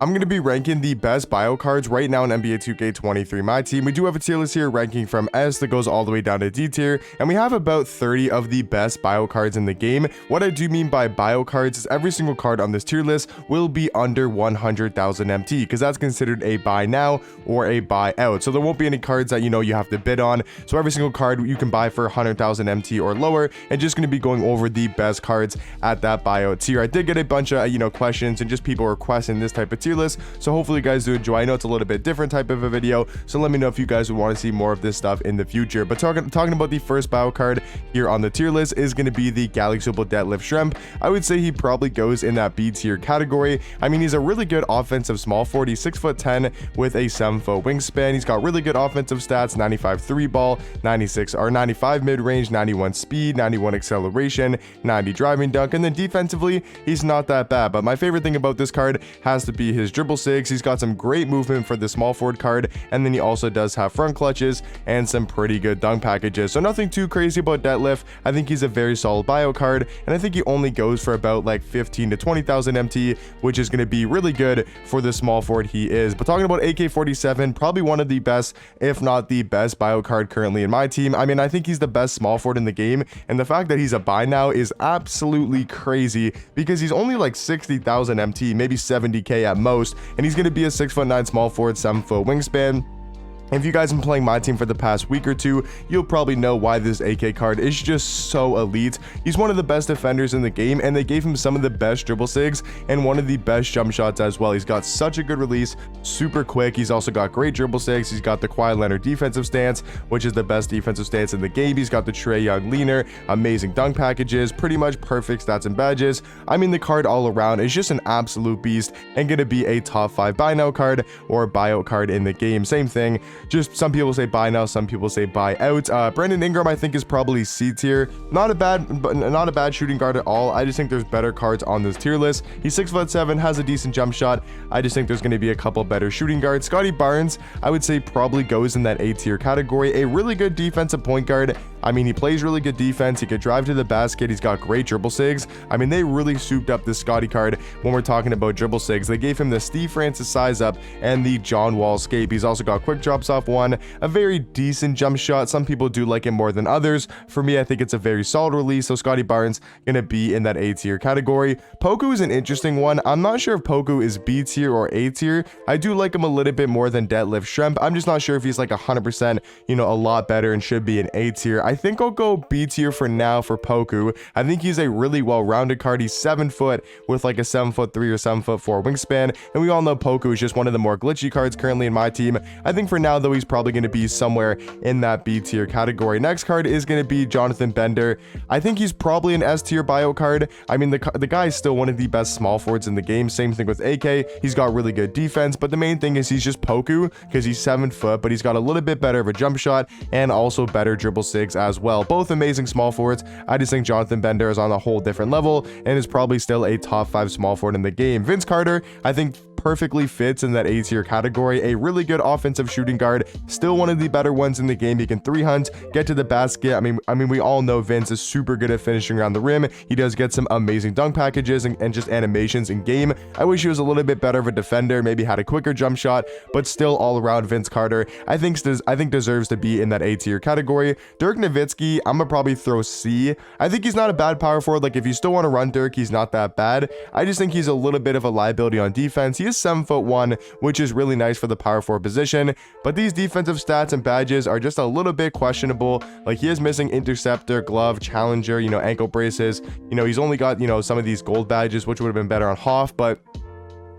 I'm going to be ranking the best bio cards right now in NBA 2K23 My Team. We do have a tier list here ranking from S that goes all the way down to D tier, and we have about 30 of the best bio cards in the game. What I do mean by bio cards is every single card on this tier list will be under 100,000 MT, because that's considered a buy now or a buy out. So there won't be any cards that you have to bid on. So every single card you can buy for 100,000 MT or lower, and just going to be going over the best cards at that buyout tier. I did get a bunch of questions and just people requesting this type of tier list, so hopefully you guys do enjoy. I know it's a little bit different type of a video, so let me know if you guys would want to see more of this stuff in the future. But talking about the first bio card here on the tier list is going to be the Galaxy Deadlift Shrimp. I would say he probably goes in that B tier category. I mean, he's a really good offensive small forward. He's 6'10" with a 7-foot wingspan. He's got really good offensive stats: 95 3 ball, 95 mid range, 91 speed, 91 acceleration, 90 driving dunk, and then defensively he's not that bad. But my favorite thing about this card has to be his dribble sigs. He's got some great movement for the small forward card, and then he also does have front clutches and some pretty good dunk packages. So nothing too crazy about Deadlift. I think he's a very solid bio card, and I think he only goes for about like 15 to 20,000 MT, which is going to be really good for the small forward he is. But talking about AK-47, probably one of the best, if not the best bio card currently in my team. I mean, I think he's the best small forward in the game, and the fact that he's a buy now is absolutely crazy, because he's only like 60,000 MT, maybe 70k at most, and he's going to be a 6'9" small forward, 7-foot wingspan. If you guys have been playing my team for the past week or two, you'll probably know why this AK card is just so elite. He's one of the best defenders in the game, and they gave him some of the best dribble sigs and one of the best jump shots as well. He's got such a good release, super quick. He's also got great dribble sigs. He's got the Kawhi Leonard defensive stance, which is the best defensive stance in the game. He's got the Trae Young leaner, amazing dunk packages, pretty much perfect stats and badges. I mean, the card all around is just an absolute beast and going to be a top 5 buy now card or buyout card in the game. Same thing. Just some people say buy now, some people say buy out. Brandon Ingram, I think, is probably C tier. Not a bad shooting guard at all. I just think there's better cards on this tier list. He's 6'7", has a decent jump shot. I just think there's going to be a couple better shooting guards. Scotty Barnes, I would say, probably goes in that A tier category. A really good defensive point guard. I mean, he plays really good defense. He could drive to the basket. He's got great dribble sigs. I mean, they really souped up this Scotty card when we're talking about dribble sigs. They gave him the Steve Francis size up and the John Wall escape. He's also got quick drops off one, a very decent jump shot. Some people do like it more than others. For me, I think it's a very solid release. So Scotty Barnes gonna be in that A tier category. Poku is an interesting one. I'm not sure if Poku is B tier or A tier. I do like him a little bit more than Deadlift Shrimp. I'm just not sure if he's like 100%, a lot better and should be an A tier. I think I'll go B tier for now for Poku. I think he's a really well-rounded card. He's 7 foot with like a 7'3" or 7'4" wingspan, and we all know Poku is just one of the more glitchy cards currently in my team. I think for now, though, he's probably going to be somewhere in that B tier category. Next card is going to be Jonathan Bender. I think he's probably an S tier bio card. I mean, the guy is still one of the best small forwards in the game. Same thing with AK. He's got really good defense, but the main thing is he's just Poku because he's 7 foot, but he's got a little bit better of a jump shot and also better dribble sigs as well. Both amazing small forwards. I just think Jonathan Bender is on a whole different level and is probably still a top 5 small forward in the game. Vince Carter, I think, perfectly fits in that A tier category. A really good offensive shooting guard, still one of the better ones in the game. He can 3-hunt, get to the basket. I mean, we all know Vince is super good at finishing around the rim. He does get some amazing dunk packages and just animations in game. I wish he was a little bit better of a defender, maybe had a quicker jump shot, but still all around Vince Carter, I think deserves to be in that A tier category. Dirk Nowitzki, I'm gonna probably throw C. I think he's not a bad power forward. Like, if you still want to run Dirk, he's not that bad. I just think he's a little bit of a liability on defense. He is 7'1", which is really nice for the power forward position, but these defensive stats and badges are just a little bit questionable. Like, he is missing interceptor, glove, challenger, ankle braces. He's only got, some of these gold badges, which would have been better on Hoff, but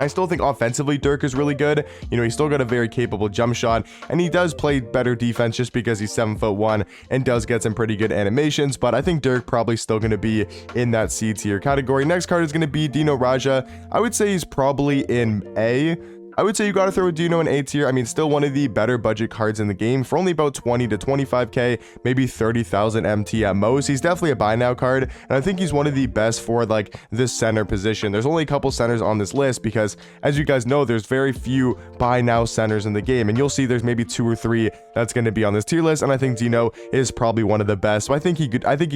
I still think offensively Dirk is really good. He's still got a very capable jump shot, and he does play better defense just because he's 7'1" and does get some pretty good animations. But I think Dirk probably still going to be in that C tier category. Next card is going to be Dino Raja. I would say he's probably in A. I would say you got to throw Dino in A tier. I mean, still one of the better budget cards in the game for only about 20 to 25k, maybe 30,000 MT at most. He's definitely a buy now card, and I think he's one of the best for like this center position. There's only a couple centers on this list because, as you guys know, there's very few buy now centers in the game, and you'll see there's maybe 2 or 3 that's going to be on this tier list, and I think Dino is probably one of the best. So I think he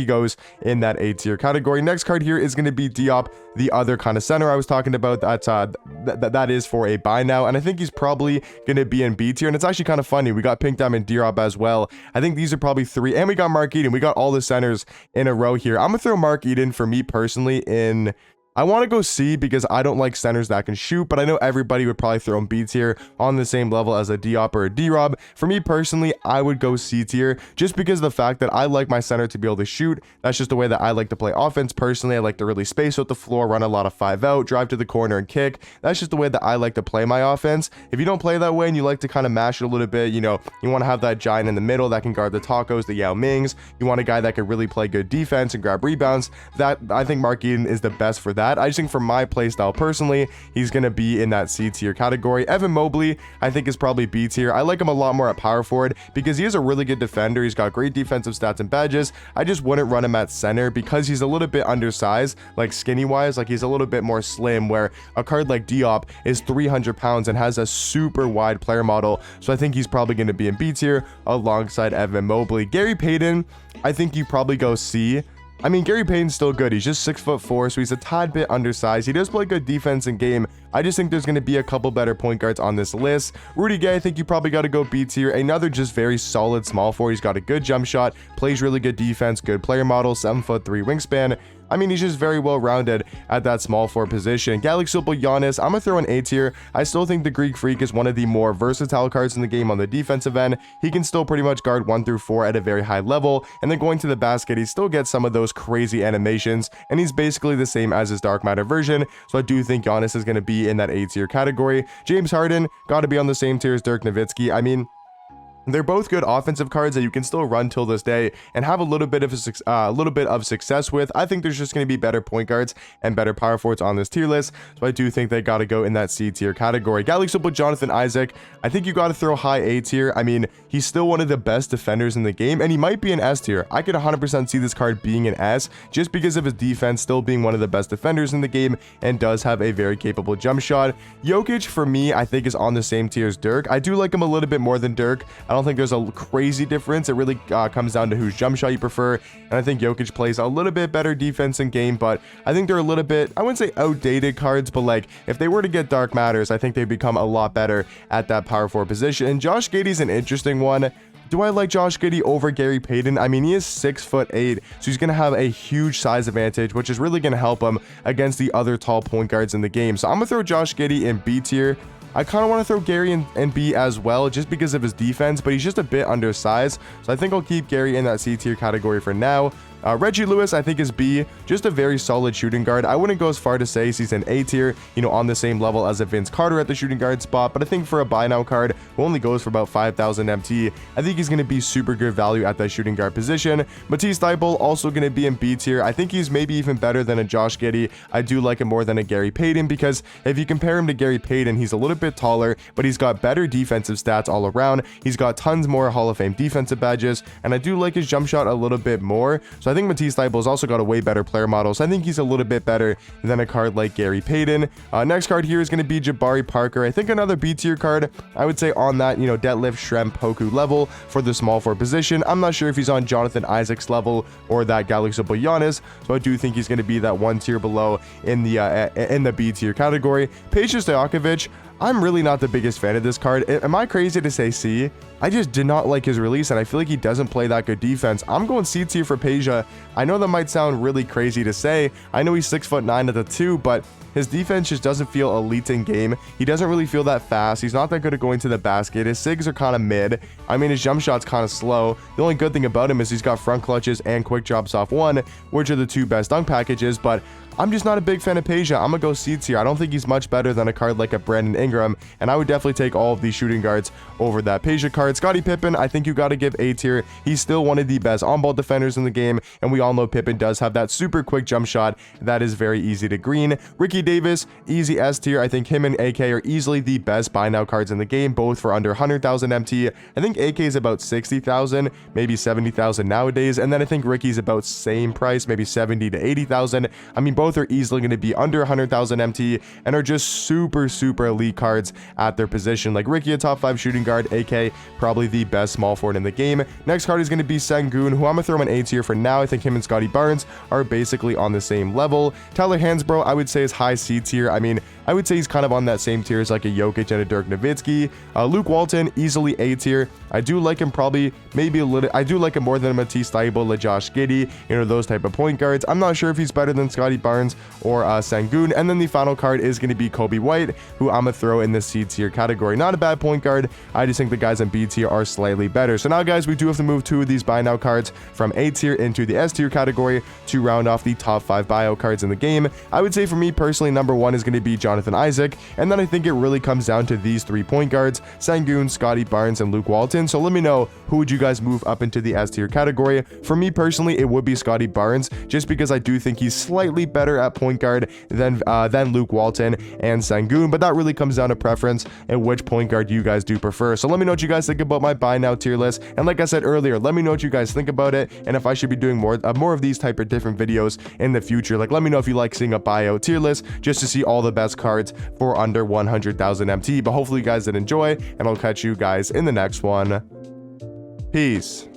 goes in that A tier category. Next card here is going to be Diop, the other kind of center I was talking about. That is for a buy now, and I think he's probably going to be in B tier. And it's actually kind of funny, we got Pink Diamond Diop as well. I think these are probably 3, and we got Mark Eden. We got all the centers in a row here. I'm gonna throw Mark Eden, for me personally, in, I want to go C because I don't like centers that can shoot, but I know everybody would probably throw him B tier on the same level as a Diop or a D-Rob. For me personally, I would go C tier just because of the fact that I like my center to be able to shoot. That's just the way that I like to play offense personally. I like to really space out the floor, run a lot of 5 out, drive to the corner and kick. That's just the way that I like to play my offense. If you don't play that way and you like to kind of mash it a little bit, you know, you want to have that giant in the middle that can guard the tacos, the Yao Mings. You want a guy that can really play good defense and grab rebounds. That, I think Mark Eden is the best for that. I just think for my playstyle personally, he's going to be in that C tier category. Evan Mobley, I think, is probably B tier. I like him a lot more at power forward because he is a really good defender. He's got great defensive stats and badges. I just wouldn't run him at center because he's a little bit undersized, like skinny wise. Like he's a little bit more slim, where a card like Diop is 300 pounds and has a super wide player model. So I think he's probably going to be in B tier alongside Evan Mobley. Gary Payton, I think you probably go C. I mean, Gary Payton's still good. He's just 6'4", so he's a tad bit undersized. He does play good defense in game. I just think there's going to be a couple better point guards on this list. Rudy Gay, I think you probably got to go B tier. Another just very solid small forward. He's got a good jump shot, plays really good defense, good player model, 7'3" wingspan. I mean, he's just very well rounded at that small forward position. Galaxy Giannis, I'm gonna throw an A tier. I still think the Greek Freak is one of the more versatile cards in the game on the defensive end. He can still pretty much guard 1 through 4 at a very high level, and then going to the basket, he still gets some of those crazy animations, and he's basically the same as his Dark Matter version. So I do think Giannis is gonna be in that A tier category. James Harden, gotta be on the same tier as Dirk Nowitzki. I mean, they're both good offensive cards that you can still run till this day and have a little bit of success with. I think there's just going to be better point guards and better power forwards on this tier list, so I do think they got to go in that C tier category. Galaxy Jonathan Isaac, I think you got to throw high A tier. I mean, he's still one of the best defenders in the game, and he might be an S tier. I could 100% see this card being an S just because of his defense, still being one of the best defenders in the game, and does have a very capable jump shot. Jokic, for me, I think is on the same tier as Dirk. I do like him a little bit more than Dirk. I don't think there's a crazy difference. It really comes down to whose jump shot you prefer, and I think Jokic plays a little bit better defense in game, but I think they're a little bit, I wouldn't say outdated cards, but like if they were to get Dark Matters, I think they become a lot better at that power forward position. And Josh Giddey's an interesting one. Do I like Josh Giddey over Gary Payton? I mean, he is 6'8", so he's going to have a huge size advantage, which is really going to help him against the other tall point guards in the game. So I'm going to throw Josh Giddey in B tier. I kind of want to throw Gary in B as well, just because of his defense, but he's just a bit undersized. So I think I'll keep Gary in that C tier category for now. Reggie Lewis, I think, is B, just a very solid shooting guard. I wouldn't go as far to say he's an A tier, you know, on the same level as a Vince Carter at the shooting guard spot, but I think for a buy now card who only goes for about 5,000 MT, I think he's going to be super good value at that shooting guard position. Matisse Thybulle, also going to be in B tier. I think he's maybe even better than a Josh Giddey. I do like him more than a Gary Payton, because if you compare him to Gary Payton, he's a little bit taller, but he's got better defensive stats all around. He's got tons more Hall of Fame defensive badges, and I do like his jump shot a little bit more. So I think Matisse Thybulle's also got a way better player model, so I think he's a little bit better than a card like Gary Payton. Next card here is going to be Jabari Parker. I think another B tier card, I would say, on that, you know, Deadlift, Shrimp, Poku level for the small forward position. I'm not sure if he's on Jonathan Isaac's level or that Galaxy Giannis, so I do think he's going to be that 1 tier below in the B tier category. Peja Stojakovic, I'm really not the biggest fan of this card. Am I crazy to say C? I just did not like his release, and I feel like he doesn't play that good defense. I'm going C tier for Peja. I know that might sound really crazy to say. I know he's 6'9" at the 2, but his defense just doesn't feel elite in game. He doesn't really feel that fast. He's not that good at going to the basket. His sigs are kind of mid. I mean, his jump shot's kind of slow. The only good thing about him is he's got front clutches and quick drops off 1, which are the 2 best dunk packages, but I'm just not a big fan of Peja. I'm gonna go C tier. I don't think he's much better than a card like a Brandon Ingram, and I would definitely take all of these shooting guards over that Peja card. Scottie Pippen, I think you got to give A tier. He's still one of the best on-ball defenders in the game, and we all know Pippen does have that super quick jump shot that is very easy to green. Ricky Davis, easy S tier. I think him and AK are easily the best buy now cards in the game, both for under 100,000 MT. I think AK is about 60,000, maybe 70,000 nowadays, and then I think Ricky's about same price, maybe 70 to 80,000. I mean, both are easily going to be under 100,000 MT and are just super elite cards at their position. Like Ricky, a top 5 shooting guard, AK probably the best small forward in the game. Next card is going to be Sengun, who I'm gonna throw in A tier for now. I think him and Scotty Barnes are basically on the same level. Tyler Hansbrough, I would say, is high C tier. I mean, I would say he's kind of on that same tier as like a Jokic and a Dirk Nowitzki. Luke Walton, easily A tier. I do like him probably maybe a little. I do like him more than a Matisse Thybulle, a Josh Giddey, you know, those type of point guards. I'm not sure if he's better than Scotty Barnes or Sengun. And then the final card is going to be Kobe White, who I'm gonna throw in the C tier category. Not a bad point guard. I just think the guys in B tier are slightly better. So now, guys, we do have to move 2 of these buy now cards from A tier into the S tier category to round off the top 5 buyout cards in the game. I would say for me personally, number 1 is going to be Jonathan Isaac, and then I think it really comes down to these 3 point guards: Sengun, Scotty Barnes, and Luke Walton. So let me know, who would you guys move up into the S tier category? For me personally, it would be Scotty Barnes, just because I do think he's slightly better at point guard than Luke Walton and Sengun, but that really comes down to preference and which point guard you guys do prefer. So let me know what you guys think about my buy now tier list, and like I said earlier, let me know what you guys think about it, and if I should be doing more of these type of different videos in the future. Like, let me know if you like seeing a buyout tier list just to see all the best cards for under 100,000 MT. But hopefully you guys did enjoy, and I'll catch you guys in the next one. Peace.